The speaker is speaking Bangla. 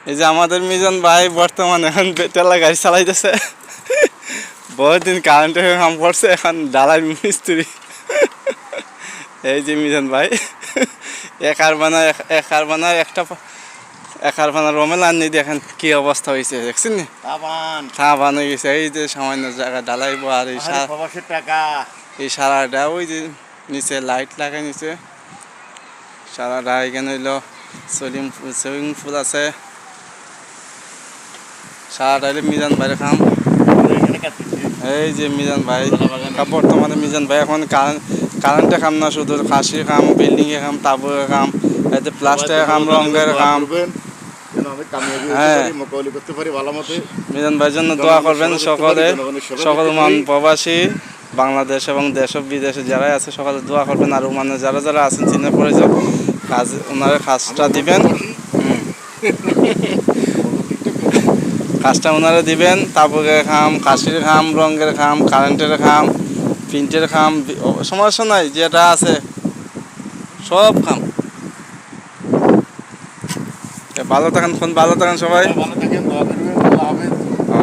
এই যে আমাদের মিজান ভাই বর্তমানে এখন বেতালা গাড়ি চালাইতেছে। বহুত দিন কারেন্টের কাম করছে, এখন ডালাই মিস্ত্রি। এই যে মিজান ভাই একার বানায় একটা একার বানা রমেল আনি দেখেন কি অবস্থা হয়েছে, দেখছেন নি? থাবান হয়ে গেছে। এই যে সামান্য জায়গা ঢালাইবো আর এই সারাটা ওই যে নিচে লাইট লাগাই নিচে সারাটা। এখানে হইলো সুইমিং পুল আছে। সারাটা হইলে মিজান ভাইয়ের কাম। এই যে মিজান ভাই বর্তমানে মিজান ভাই এখন কারেন্টের কাম না, শুধু খাসির কাম, বিল্ডিং এর কাম, তাবুর কাম, এতে প্লাস্টারের কাম, রঙের কাম। হ্যাঁ, মিজান ভাইয়ের জন্য দোয়া করবেন সকল প্রবাসী বাংলাদেশ এবং দেশ ও বিদেশে যারাই আছে সকলে দোয়া করবেন। আর মানে যারা যারা আছেন চিনে পরিচয় কাজ ওনারা কাজটা দিবেন, কাজটা ওনারা দিবেন। তাবুকের খাম, কাশির খাম, রঙের খাম, কারেন্টের খাম, প্রিন্টের খাম, সমস্যা নাই, যেটা আছে সব খাম। ভালো থাকেন সবাই।